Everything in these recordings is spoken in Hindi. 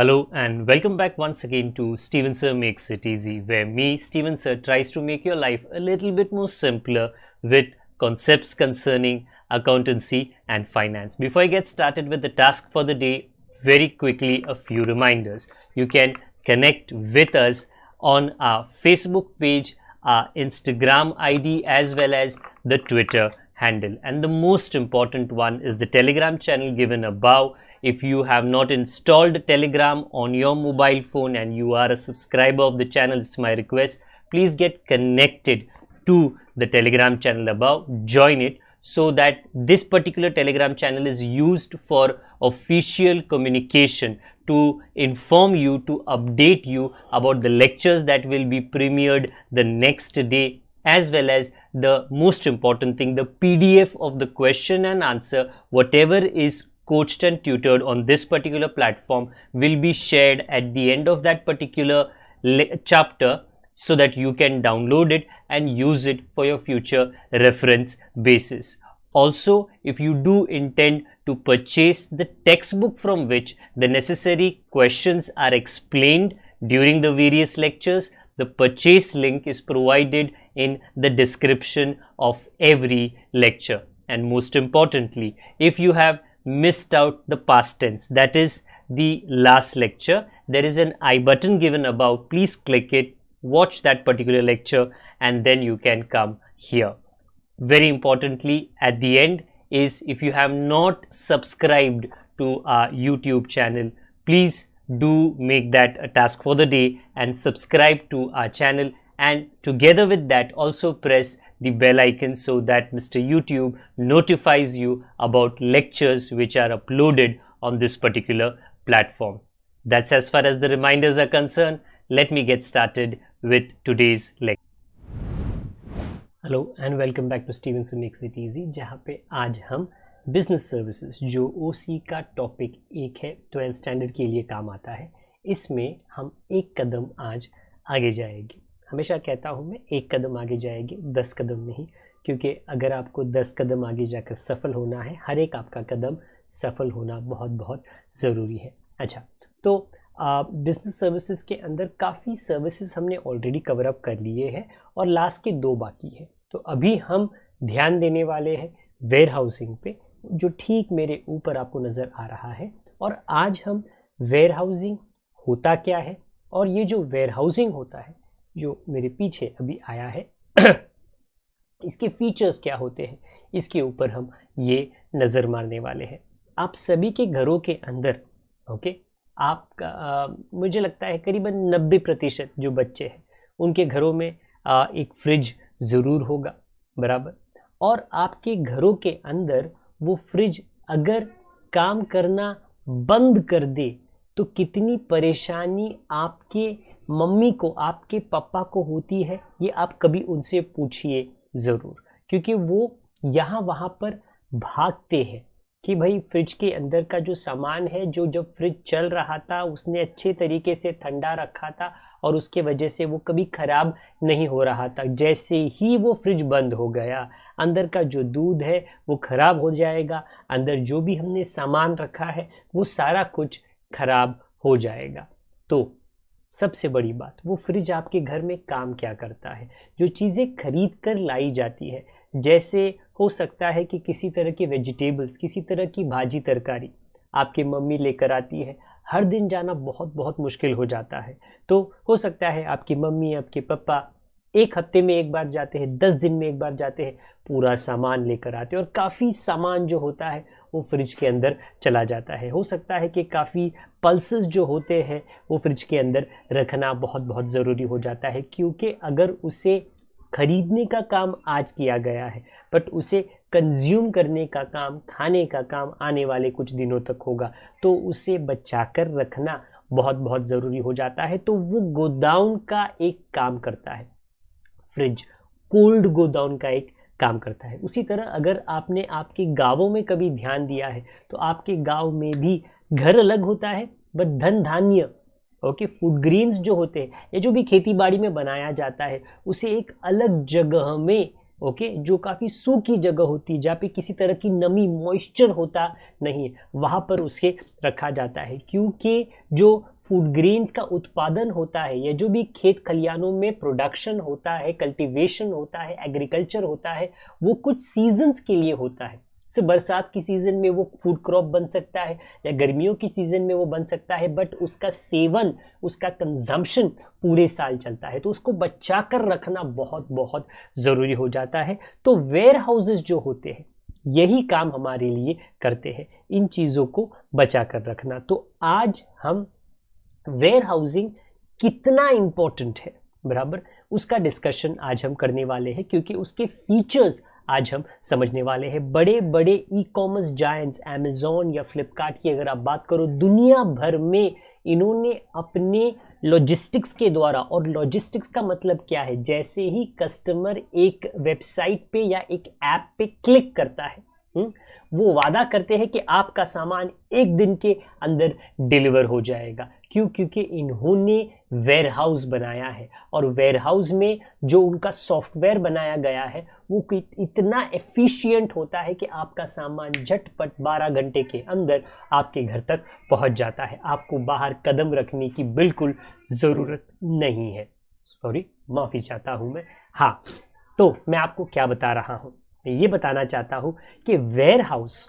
Hello and welcome back once again to Steven Sir Makes It Easy, where me, Steven Sir, tries to make your life a little bit more simpler with concepts concerning accountancy and finance. Before I get started with the task for the day, very quickly a few reminders. You can connect with us on our Facebook page, our Instagram ID as well as the Twitter handle. And the most important one is the Telegram channel given above. If you have not installed Telegram on your mobile phone and you are a subscriber of the channel, it's my request, please get connected to the Telegram channel above, join it, so that this particular Telegram channel is used for official communication to inform you, to update you about the lectures that will be premiered the next day, as well as the most important thing, the PDF of the question and answer, whatever is coached and tutored on this particular platform will be shared at the end of that particular chapter, so that you can download it and use it for your future reference basis. Also, if you do intend to purchase the textbook from which the necessary questions are explained during the various lectures, the purchase link is provided in the description of every lecture. And most importantly, if you have missed out the past tense, that is the last lecture, there is an I button given above. Please click it, watch that particular lecture, and then you can come here. Very importantly, at the end is, if you have not subscribed to our YouTube channel, please do make that a task for the day and subscribe to our channel, and together with that also press the bell icon so that Mr. YouTube notifies you about lectures which are uploaded on this particular platform. That's as far as the reminders are concerned. Let me get started with today's lecture. Hello and welcome back to Steven sir makes it easy, जहाँ पे आज हम बिजनेस सर्विसेज, जो ओसी का टॉपिक एक है 12th स्टैंडर्ड के लिए काम आता है, इसमें हम एक कदम आज आगे जाएंगे। हमेशा कहता हूँ मैं, एक कदम आगे जाएंगे, 10 कदम नहीं, क्योंकि अगर आपको 10 कदम आगे जाकर सफल होना है, हर एक आपका कदम सफल होना बहुत बहुत ज़रूरी है। अच्छा, तो बिजनेस सर्विसेज के अंदर काफ़ी सर्विसेज हमने ऑलरेडी कवर अप कर लिए हैं और लास्ट के 2 बाकी है। तो अभी हम ध्यान देने वाले हैं वेयर हाउसिंग पे, जो ठीक मेरे ऊपर आपको नज़र आ रहा है। और आज हम वेयर हाउसिंग होता क्या है, और ये जो वेयर हाउसिंग होता है जो मेरे पीछे अभी आया है इसके फीचर्स क्या होते हैं, इसके ऊपर हम ये नज़र मारने वाले हैं। आप सभी के घरों के अंदर आपका मुझे लगता है करीबन 90% जो बच्चे हैं उनके घरों में एक फ्रिज ज़रूर होगा, बराबर। और आपके घरों के अंदर वो फ्रिज अगर काम करना बंद कर दे तो कितनी परेशानी आपके मम्मी को, आपके पापा को होती है, ये आप कभी उनसे पूछिए ज़रूर, क्योंकि वो यहाँ वहाँ पर भागते हैं कि भाई फ्रिज के अंदर का जो सामान है, जो जब फ्रिज चल रहा था उसने अच्छे तरीके से ठंडा रखा था और उसके वजह से वो कभी ख़राब नहीं हो रहा था। जैसे ही वो फ्रिज बंद हो गया, अंदर का जो दूध है वो ख़राब हो जाएगा, अंदर जो भी हमने सामान रखा है वो सारा कुछ ख़राब हो जाएगा। तो सबसे बड़ी बात, वो फ्रिज आपके घर में काम क्या करता है? जो चीज़ें खरीद कर लाई जाती है, जैसे हो सकता है कि किसी तरह के वेजिटेबल्स, किसी तरह की भाजी तरकारी आपकी मम्मी लेकर आती है, हर दिन जाना बहुत बहुत मुश्किल हो जाता है। तो हो सकता है आपकी मम्मी, आपके पापा 1 हफ्ते में एक बार जाते हैं, 10 दिन में एक बार जाते हैं, पूरा सामान लेकर आते हैं और काफ़ी सामान जो होता है वो फ्रिज के अंदर चला जाता है। हो सकता है कि काफ़ी पल्सेस जो होते हैं वो फ्रिज के अंदर रखना बहुत बहुत ज़रूरी हो जाता है, क्योंकि अगर उसे खरीदने का काम आज किया गया है बट उसे कंज्यूम करने का काम, खाने का काम आने वाले कुछ दिनों तक होगा, तो उसे बचा कर रखना बहुत बहुत ज़रूरी हो जाता है। तो वो गोदाउन का एक काम करता है, फ्रिज कोल्ड गोदाउन का एक काम करता है। उसी तरह अगर आपने आपके गाँवों में कभी ध्यान दिया है तो आपके गाँव में भी घर अलग होता है बट धन धान्य, फूड ग्रेन्स जो होते हैं, ये जो भी खेती बाड़ी में बनाया जाता है, उसे एक अलग जगह में ओके, जो काफ़ी सूखी जगह होती है, जहाँ पे किसी तरह की नमी मॉइस्चर होता नहीं है, वहाँ पर उसे रखा जाता है। क्योंकि जो फूड ग्रेन्स का उत्पादन होता है या जो भी खेत खलियानों में प्रोडक्शन होता है, कल्टीवेशन होता है, एग्रीकल्चर होता है, वो कुछ सीजन्स के लिए होता है। सिर्फ बरसात की सीजन में वो फूड क्रॉप बन सकता है या गर्मियों की सीजन में वो बन सकता है, बट उसका सेवन, उसका कंजम्पशन पूरे साल चलता है। तो उसको बचा कर रखना बहुत बहुत ज़रूरी हो जाता है। तो वेयर हाउसेज जो होते हैं यही काम हमारे लिए करते हैं, इन चीज़ों को बचा कर रखना। तो आज हम वेयर हाउसिंग कितना इम्पोर्टेंट है बराबर, उसका डिस्कशन आज हम करने वाले हैं, क्योंकि उसके फीचर्स आज हम समझने वाले हैं। बड़े बड़े ई कॉमर्स जायंट्स अमेजोन या फ्लिपकार्ट की अगर आप बात करो, दुनिया भर में इन्होंने अपने लॉजिस्टिक्स के द्वारा, और लॉजिस्टिक्स का मतलब क्या है, जैसे ही कस्टमर एक वेबसाइट पे या एक ऐप पे क्लिक करता है, वो वादा करते हैं कि आपका सामान एक दिन के अंदर डिलीवर हो जाएगा। क्यों? क्योंकि इन्होंने वेयरहाउस बनाया है, और वेयरहाउस में जो उनका सॉफ्टवेयर बनाया गया है वो इतना एफिशिएंट होता है कि आपका सामान झटपट 12 घंटे के अंदर आपके घर तक पहुंच जाता है। आपको बाहर कदम रखने की बिल्कुल ज़रूरत नहीं है। सॉरी, माफ़ी चाहता हूँ मैं। हाँ, तो मैं आपको क्या बता रहा हूँ, मैं ये बताना चाहता हूँ कि वेयरहाउस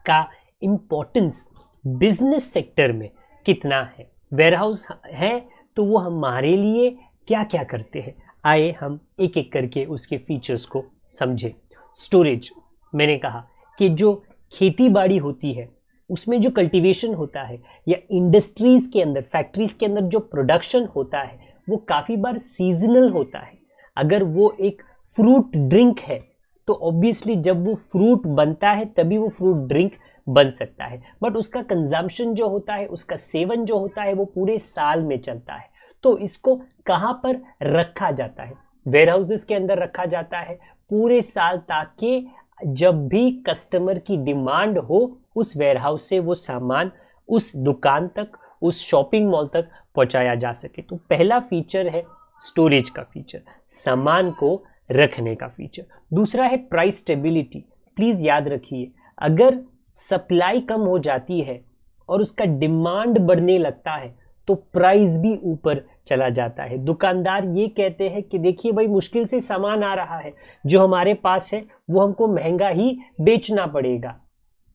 का इम्पोर्टेंस बिजनेस सेक्टर में कितना है। वेयरहाउस है तो वो हमारे लिए क्या क्या करते हैं, आइए हम एक एक करके उसके फीचर्स को समझें। स्टोरेज, मैंने कहा कि जो खेती बाड़ी होती है उसमें जो कल्टीवेशन होता है, या इंडस्ट्रीज के अंदर, फैक्ट्रीज के अंदर जो प्रोडक्शन होता है, वो काफ़ी बार सीजनल होता है। अगर वो एक फ्रूट ड्रिंक है तो ऑब्वियसली जब वो फ्रूट बनता है तभी वो फ्रूट ड्रिंक बन सकता है, बट उसका कंजम्पशन जो होता है, उसका सेवन जो होता है, वो पूरे साल में चलता है। तो इसको कहाँ पर रखा जाता है? वेयरहाउसेस के अंदर रखा जाता है पूरे साल, ताकि जब भी कस्टमर की डिमांड हो उस वेयरहाउस से वो सामान उस दुकान तक, उस शॉपिंग मॉल तक पहुंचाया जा सके। तो पहला फीचर है स्टोरेज का फीचर, सामान को रखने का फीचर। दूसरा है प्राइस स्टेबिलिटी। प्लीज याद रखिए, अगर सप्लाई कम हो जाती है और उसका डिमांड बढ़ने लगता है तो प्राइस भी ऊपर चला जाता है। दुकानदार ये कहते हैं कि देखिए भाई, मुश्किल से सामान आ रहा है, जो हमारे पास है वो हमको महंगा ही बेचना पड़ेगा।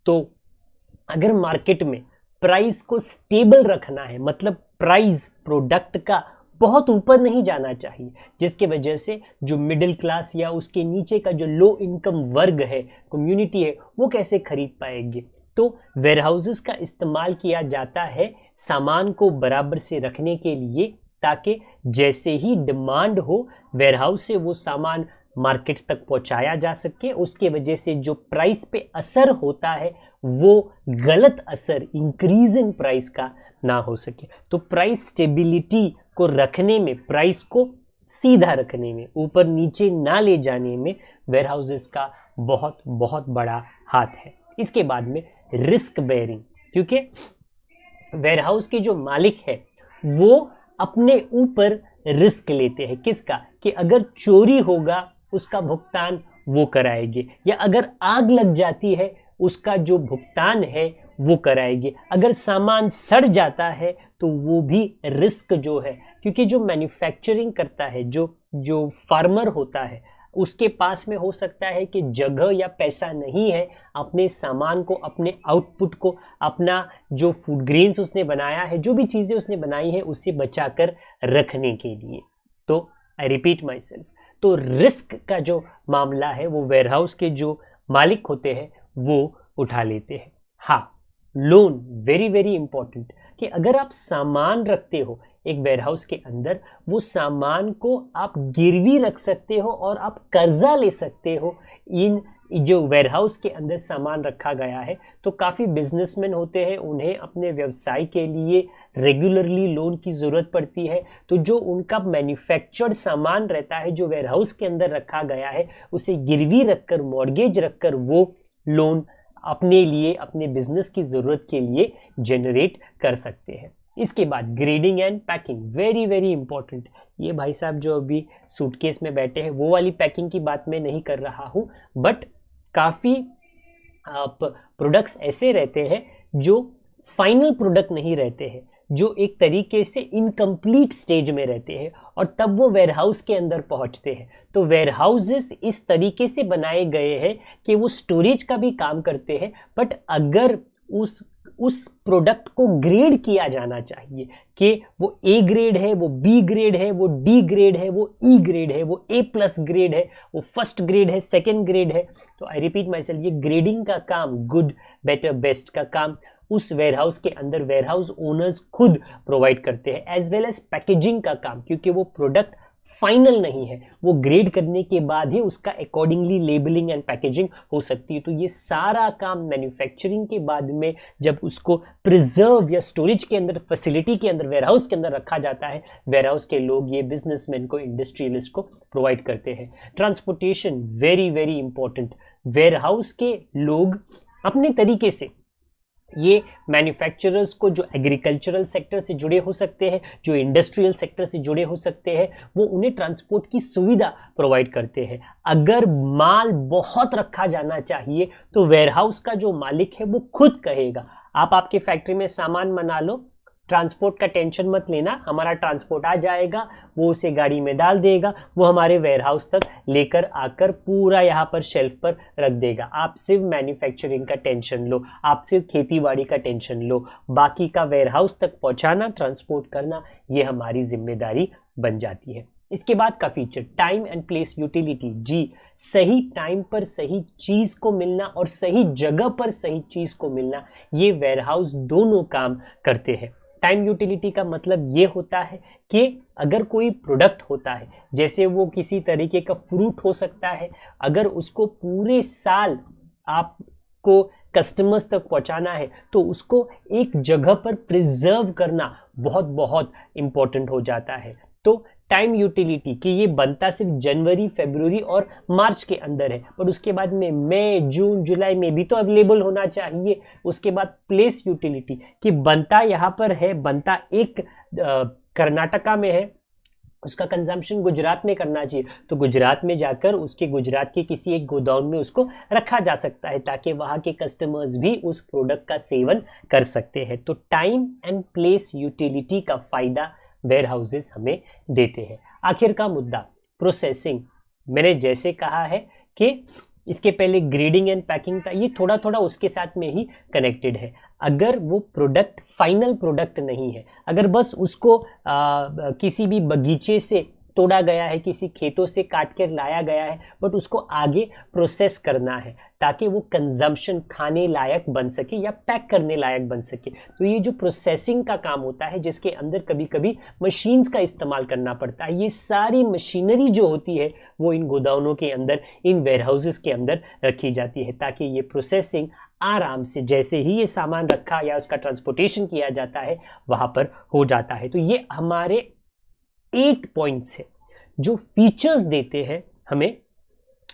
तो अगर मार्केट में प्राइस को स्टेबल रखना है, मतलब प्राइस प्रोडक्ट का बहुत ऊपर नहीं जाना चाहिए, जिसके वजह से जो मिडिल क्लास या उसके नीचे का जो लो इनकम वर्ग है, कम्युनिटी है, वो कैसे खरीद पाएंगे। तो वेयरहाउसेस का इस्तेमाल किया जाता है सामान को बराबर से रखने के लिए, ताकि जैसे ही डिमांड हो वेयरहाउस से वो सामान मार्केट तक पहुंचाया जा सके। उसके वजह से जो प्राइस पे असर होता है वो गलत असर, इंक्रीज इन प्राइस का ना हो सके। तो प्राइस स्टेबिलिटी को रखने में, प्राइस को सीधा रखने में, ऊपर नीचे ना ले जाने में वेयरहाउसेस का बहुत बहुत बड़ा हाथ है। इसके बाद में रिस्क बेयरिंग, क्योंकि वेयरहाउस के जो मालिक है वो अपने ऊपर रिस्क लेते हैं। किसका? कि अगर चोरी होगा उसका भुगतान वो कराएंगे, या अगर आग लग जाती है उसका जो भुगतान है वो कराएंगे, अगर सामान सड़ जाता है तो वो भी रिस्क जो है, क्योंकि जो मैन्युफैक्चरिंग करता है, जो फार्मर होता है, उसके पास में हो सकता है कि जगह या पैसा नहीं है अपने सामान को, अपने आउटपुट को, अपना जो फूड ग्रेन्स उसने बनाया है, जो भी चीज़ें उसने बनाई है, उसे बचा कर रखने के लिए। तो आई रिपीट माई सेल्फ, तो रिस्क का जो मामला है वो वेयरहाउस के जो मालिक होते हैं वो उठा लेते हैं। हाँ, लोन वेरी वेरी इंपॉर्टेंट, कि अगर आप सामान रखते हो एक वेयरहाउस के अंदर, वो सामान को आप गिरवी रख सकते हो और आप कर्जा ले सकते हो। इन जो वेयरहाउस के अंदर सामान रखा गया है, तो काफ़ी बिजनेसमैन होते हैं, उन्हें अपने व्यवसाय के लिए रेगुलरली लोन की ज़रूरत पड़ती है। तो जो उनका मैन्युफैक्चर्ड सामान रहता है जो वेयरहाउस के अंदर रखा गया है, उसे गिरवी रखकर, मॉर्गेज रखकर वो लोन अपने लिए, अपने बिजनेस की ज़रूरत के लिए जनरेट कर सकते हैं। इसके बाद grading and packing, very very important. ये भाई साहब जो अभी सूटकेस में बैठे हैं वो वाली पैकिंग की बात मैं नहीं कर रहा हूँ, बट काफ़ी प्रोडक्ट्स ऐसे रहते हैं जो फाइनल प्रोडक्ट नहीं रहते हैं, जो एक तरीके से इनकम्प्लीट स्टेज में रहते हैं और तब वो वेयरहाउस के अंदर पहुंचते हैं। तो वेयरहाउसेस इस तरीके से बनाए गए हैं कि वो स्टोरेज का भी काम करते हैं, बट अगर उस प्रोडक्ट को ग्रेड किया जाना चाहिए कि वो ए ग्रेड है, वो बी ग्रेड है, वो डी ग्रेड है, वो ई ग्रेड है, वो ए प्लस ग्रेड है, वो फर्स्ट ग्रेड है, सेकेंड ग्रेड है। तो आई रिपीट माई सेल्फ, ये ग्रेडिंग का काम, गुड बेटर बेस्ट का काम उस वेयरहाउस के अंदर वेयरहाउस ओनर्स खुद प्रोवाइड करते हैं, एज वेल एज पैकेजिंग का काम, क्योंकि वो प्रोडक्ट फाइनल नहीं है, वो ग्रेड करने के बाद ही उसका अकॉर्डिंगली लेबलिंग एंड पैकेजिंग हो सकती है। तो ये सारा काम मैन्युफैक्चरिंग के बाद में जब उसको प्रिजर्व या स्टोरेज के अंदर, फैसिलिटी के अंदर, वेयरहाउस के अंदर रखा जाता है, वेयरहाउस के लोग ये बिजनेसमैन को, इंडस्ट्रियलिस्ट को प्रोवाइड करते हैं। Transportation very very important. Warehouse के लोग अपने तरीके से, ये मैन्युफैक्चरर्स को जो एग्रीकल्चरल सेक्टर से जुड़े हो सकते हैं, जो इंडस्ट्रियल सेक्टर से जुड़े हो सकते हैं, वो उन्हें ट्रांसपोर्ट की सुविधा प्रोवाइड करते हैं। अगर माल बहुत रखा जाना चाहिए तो वेयरहाउस का जो मालिक है वो खुद कहेगा, आप आपके फैक्ट्री में सामान बना लो, ट्रांसपोर्ट का टेंशन मत लेना, हमारा ट्रांसपोर्ट आ जाएगा, वो उसे गाड़ी में डाल देगा, वो हमारे वेयरहाउस तक लेकर आकर पूरा यहाँ पर शेल्फ पर रख देगा। आप सिर्फ मैन्युफैक्चरिंग का टेंशन लो, आप सिर्फ खेतीबाड़ी का टेंशन लो, बाकी का वेयरहाउस तक पहुँचाना, ट्रांसपोर्ट करना, ये हमारी जिम्मेदारी बन जाती है। इसके बाद का feature time and place utility. जी, सही टाइम पर सही चीज को मिलना और सही जगह पर सही चीज को मिलना, ये वेयरहाउस दोनों काम करते हैं। टाइम यूटिलिटी का मतलब ये होता है कि अगर कोई प्रोडक्ट होता है, जैसे वो किसी तरीके का फ्रूट हो सकता है, अगर उसको पूरे साल आपको कस्टमर्स तक पहुंचाना है तो उसको एक जगह पर प्रिजर्व करना बहुत बहुत इंपॉर्टेंट हो जाता है। तो टाइम यूटिलिटी कि ये बनता सिर्फ जनवरी, फरवरी और मार्च के अंदर है, पर उसके बाद में मई, जून, जुलाई में भी तो अवेलेबल होना चाहिए। उसके बाद प्लेस यूटिलिटी कि बनता यहाँ पर है, बनता एक कर्नाटका में है, उसका कंजम्पशन गुजरात में करना चाहिए, तो गुजरात में जाकर उसके गुजरात के किसी एक गोदाम में उसको रखा जा सकता है ताकि वहाँ के कस्टमर्स भी उस प्रोडक्ट का सेवन कर सकते हैं। तो टाइम एंड प्लेस यूटिलिटी का फायदा वेयरहाउसेस हमें देते हैं। आखिर का मुद्दा प्रोसेसिंग। मैंने जैसे कहा है कि इसके पहले ग्रेडिंग एंड पैकिंग था, ये थोड़ा थोड़ा उसके साथ में ही कनेक्टेड है। अगर वो प्रोडक्ट फाइनल प्रोडक्ट नहीं है, अगर बस उसको किसी भी बगीचे से तोड़ा गया है, किसी खेतों से काट कर लाया गया है, बट उसको आगे प्रोसेस करना है ताकि वो कंजम्पशन, खाने लायक बन सके या पैक करने लायक बन सके, तो ये जो प्रोसेसिंग का काम होता है, जिसके अंदर कभी कभी मशीन्स का इस्तेमाल करना पड़ता है, ये सारी मशीनरी जो होती है वो इन गोदामों के अंदर, इन वेयरहाउसेस के अंदर रखी जाती है ताकि ये प्रोसेसिंग आराम से, जैसे ही ये सामान रखा या उसका ट्रांसपोर्टेशन किया जाता है, वहाँ पर हो जाता है। तो ये हमारे 8 पॉइंट्स है जो फीचर्स देते हैं हमें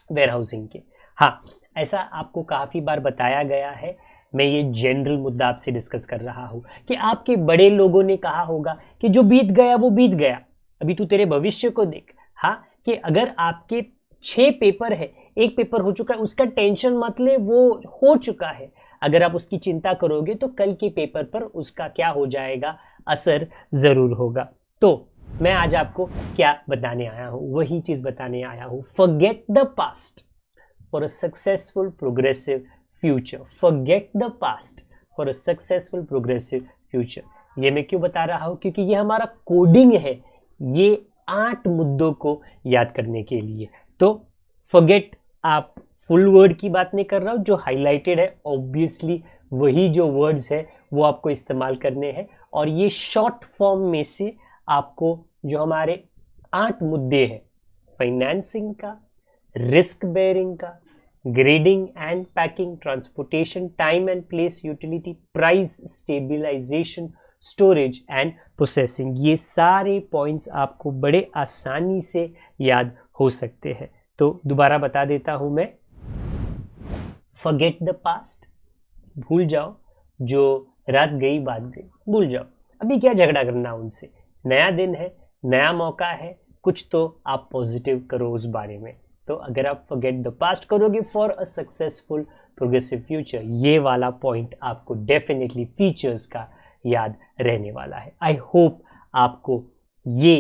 वेयरहाउसिंग के। हाँ, ऐसा आपको काफ़ी बार बताया गया है, मैं ये जनरल मुद्दा आपसे डिस्कस कर रहा हूँ कि आपके बड़े लोगों ने कहा होगा कि जो बीत गया वो बीत गया, अभी तू तेरे भविष्य को देख। हाँ, कि अगर आपके 6 पेपर है, एक पेपर हो चुका है, उसका टेंशन मत ले, वो हो चुका है। अगर आप उसकी चिंता करोगे तो कल के पेपर पर उसका क्या हो जाएगा, असर ज़रूर होगा। तो मैं आज आपको क्या बताने आया हूँ, वही चीज़ बताने आया हूँ। Forget the past for a successful progressive future. Forget the past for a successful progressive future. ये मैं क्यों बता रहा हूँ, क्योंकि ये हमारा कोडिंग है, ये 8 मुद्दों को याद करने के लिए। तो फॉरगेट, आप फुल वर्ड की बात नहीं कर रहा हूँ, जो हाईलाइटेड है ऑब्वियसली वही जो वर्ड्स है वो आपको इस्तेमाल करने हैं, और ये शॉर्ट फॉर्म में से आपको जो हमारे 8 मुद्दे हैं, फाइनेंसिंग का, रिस्क बेयरिंग का, grading and packing, transportation, time and place utility, price stabilization, storage and processing, ये सारे पॉइंट्स आपको बड़े आसानी से याद हो सकते हैं। तो दोबारा बता देता हूं मैं, फॉरगेट द पास्ट, भूल जाओ, जो रात गई बात गई, भूल जाओ। अभी क्या झगड़ा करना उनसे, नया दिन है, नया मौका है, कुछ तो आप पॉजिटिव करो उस बारे में। तो अगर आप फॉरगेट द पास्ट करोगे for a successful progressive future, ये वाला पॉइंट आपको डेफिनेटली फीचर्स का याद रहने वाला है। आई होप आपको ये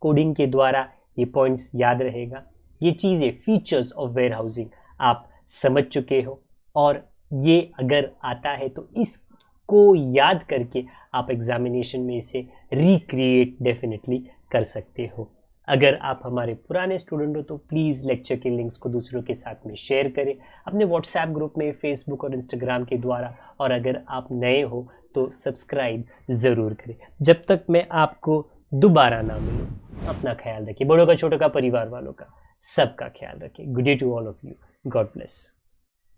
कोडिंग के द्वारा ये पॉइंट्स याद रहेगा, ये चीज़ें फीचर्स ऑफ वेयर हाउसिंग आप समझ चुके हो, और ये अगर आता है तो इसको याद करके आप एग्जामिनेशन में इसे रिक्रिएट डेफिनेटली कर सकते हो। अगर आप हमारे पुराने स्टूडेंट हो तो प्लीज़ लेक्चर के लिंक्स को दूसरों के साथ में शेयर करें, अपने व्हाट्सएप ग्रुप में, फेसबुक और इंस्टाग्राम के द्वारा, और अगर आप नए हो तो सब्सक्राइब ज़रूर करें। जब तक मैं आपको दोबारा ना मिलूँ, अपना ख्याल रखिए, बड़ों का, छोटों का, परिवार वालों का, सबका ख्याल रखिए। Good day to all of you, God bless,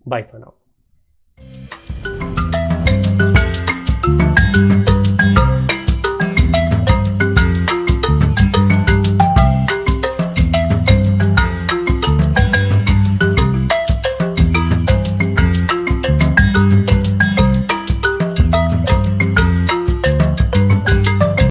bye for now.